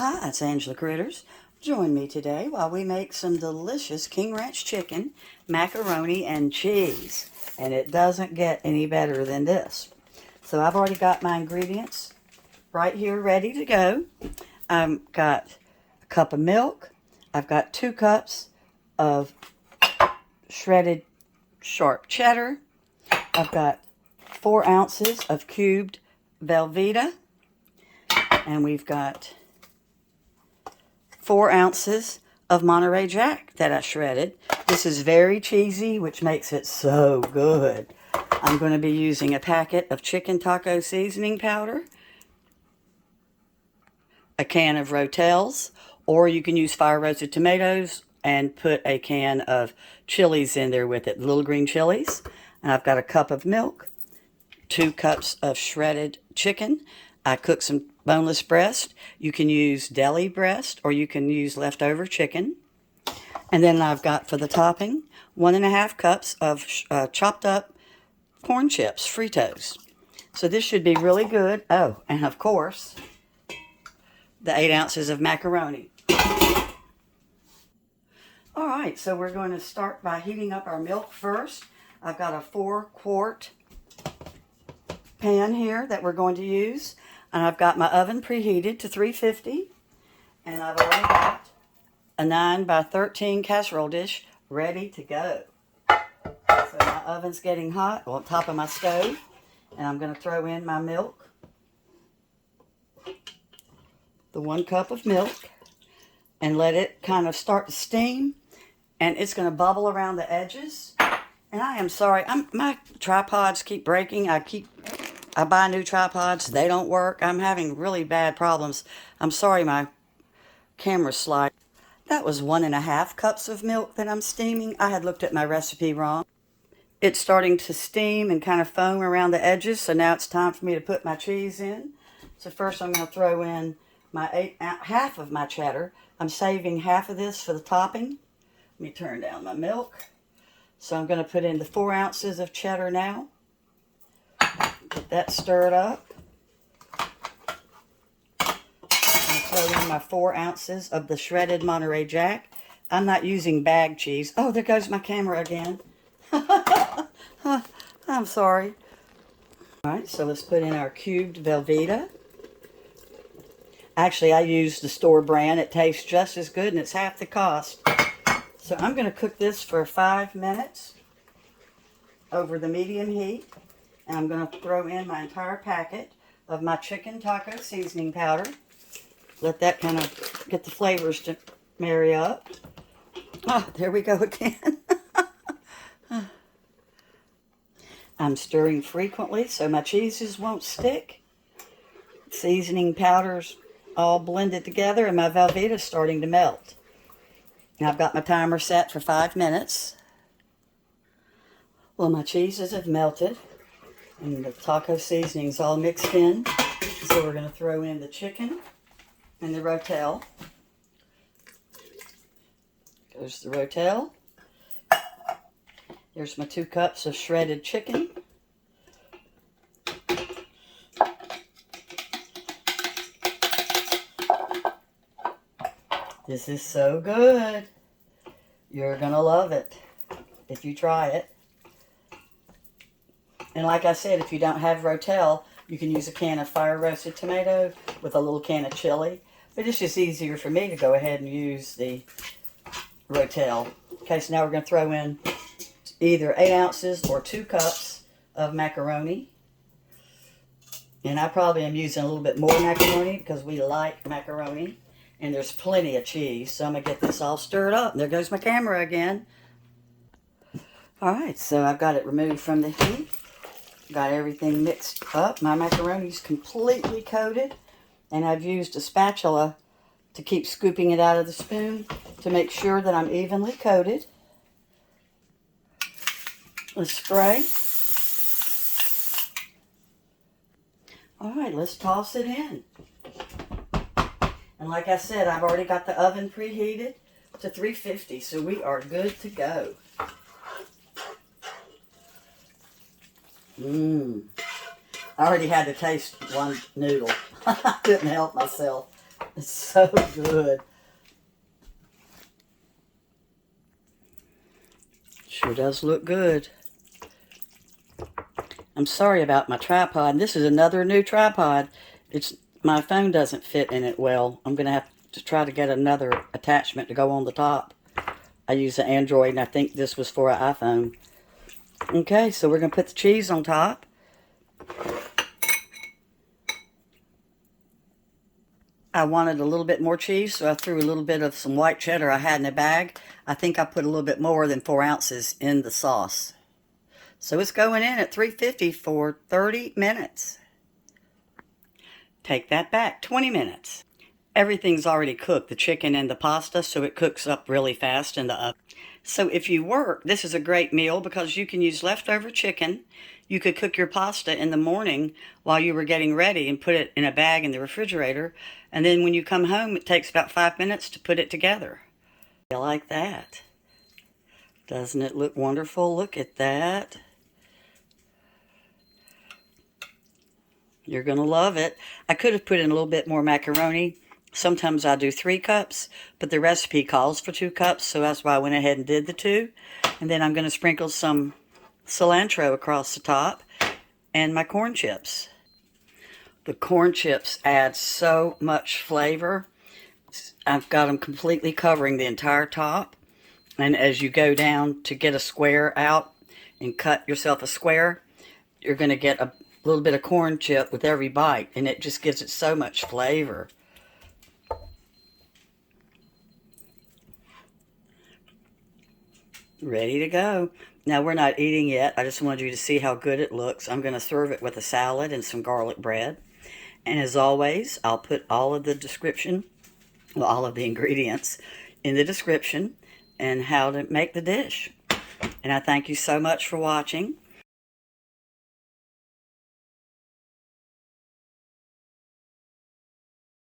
Hi, it's Angela Critters. Join me today while we make some delicious King Ranch chicken, macaroni, and cheese. And it doesn't get any better than this. So I've already got my ingredients right here ready to go. I've got a cup of milk. I've got 2 cups of shredded sharp cheddar. I've got 4 ounces of cubed Velveeta. And we've got 4 ounces of Monterey Jack that I shredded. This is very cheesy, which makes it so good. I'm going to be using a packet of chicken taco seasoning powder, a can of Rotels, or you can use fire roasted tomatoes and put a can of chilies in there with it, little green chilies. And I've got a cup of milk, 2 cups of shredded chicken. I cooked some boneless breast. You can use deli breast or you can use leftover chicken. And then I've got for the topping 1.5 cups of chopped up corn chips, Fritos. So this should be really good. Oh, and of course, the 8 ounces of macaroni. All right, so we're going to start by heating up our milk first. I've got a 4-quart pan here that we're going to use. And I've got my oven preheated to 350. And I've already got a 9 by 13 casserole dish ready to go. So my oven's getting hot on top of my stove. And I'm going to throw in my milk. The 1 cup of milk. And let it kind of start to steam. And it's going to bubble around the edges. And I am sorry, my tripods keep breaking. I buy new tripods. They don't work. I'm having really bad problems. I'm sorry my camera's slide. That was 1.5 cups of milk that I'm steaming. I had looked at my recipe wrong. It's starting to steam and kind of foam around the edges. So now it's time for me to put my cheese in. So first I'm going to throw in my half of my cheddar. I'm saving half of this for the topping. Let me turn down my milk. So I'm going to put in the 4 ounces of cheddar now. Get that stirred up. I'm going to throw in my 4 ounces of the shredded Monterey Jack. I'm not using bag cheese. Oh, there goes my camera again. I'm sorry. All right, so let's put in our cubed Velveeta. Actually, I use the store brand. It tastes just as good and it's half the cost. So I'm going to cook this for 5 minutes over the medium heat. And I'm going to throw in my entire packet of my chicken taco seasoning powder. Let that kind of get the flavors to marry up. Oh, there we go again. I'm stirring frequently so my cheeses won't stick. Seasoning powder's all blended together and my Velveeta's starting to melt. Now I've got my timer set for 5 minutes. Well, my cheeses have melted. And the taco seasoning's all mixed in. So we're going to throw in the chicken and the Rotel. Goes the Rotel. There's my 2 cups of shredded chicken. This is so good. You're going to love it if you try it. And like I said, if you don't have Rotel, you can use a can of fire roasted tomato with a little can of chili. But it's just easier for me to go ahead and use the Rotel. Okay, so now we're going to throw in either 8 ounces or 2 cups of macaroni. And I probably am using a little bit more macaroni because we like macaroni. And there's plenty of cheese. So I'm going to get this all stirred up. There goes my camera again. All right, so I've got it removed from the heat. Got everything mixed up. My macaroni's completely coated. And I've used a spatula to keep scooping it out of the spoon to make sure that I'm evenly coated. Let's spray. All right, let's toss it in. And like I said, I've already got the oven preheated to 350, so we are good to go. I already had to taste one noodle. I couldn't help myself. It's so good. Sure does look good. I'm sorry about my tripod. This is another new tripod. My phone doesn't fit in it well. I'm going to have to try to get another attachment to go on the top. I use an Android, and I think this was for an iPhone. Okay, so we're going to put the cheese on top. I wanted a little bit more cheese, so I threw a little bit of some white cheddar I had in a bag. I think I put a little bit more than 4 ounces in the sauce. So it's going in at 350 for 30 minutes. Take that back, 20 minutes. Everything's already cooked, the chicken and the pasta, so it cooks up really fast in the oven. So if you work, this is a great meal because you can use leftover chicken. You could cook your pasta in the morning while you were getting ready and put it in a bag in the refrigerator. And then when you come home, it takes about 5 minutes to put it together. I like that. Doesn't it look wonderful? Look at that. You're going to love it. I could have put in a little bit more macaroni. Sometimes I do 3 cups, but the recipe calls for 2 cups, so that's why I went ahead and did the 2. And then I'm going to sprinkle some cilantro across the top and my corn chips. The corn chips add so much flavor. I've got them completely covering the entire top. And as you go down to get a square out and cut yourself a square, you're going to get a little bit of corn chip with every bite, and it just gives it so much flavor. Ready to go. Now, we're not eating yet. I just wanted you to see how good it looks. I'm going to serve it with a salad and some garlic bread. And as always, I'll put all of the ingredients in the description and how to make the dish. And I thank you so much for watching.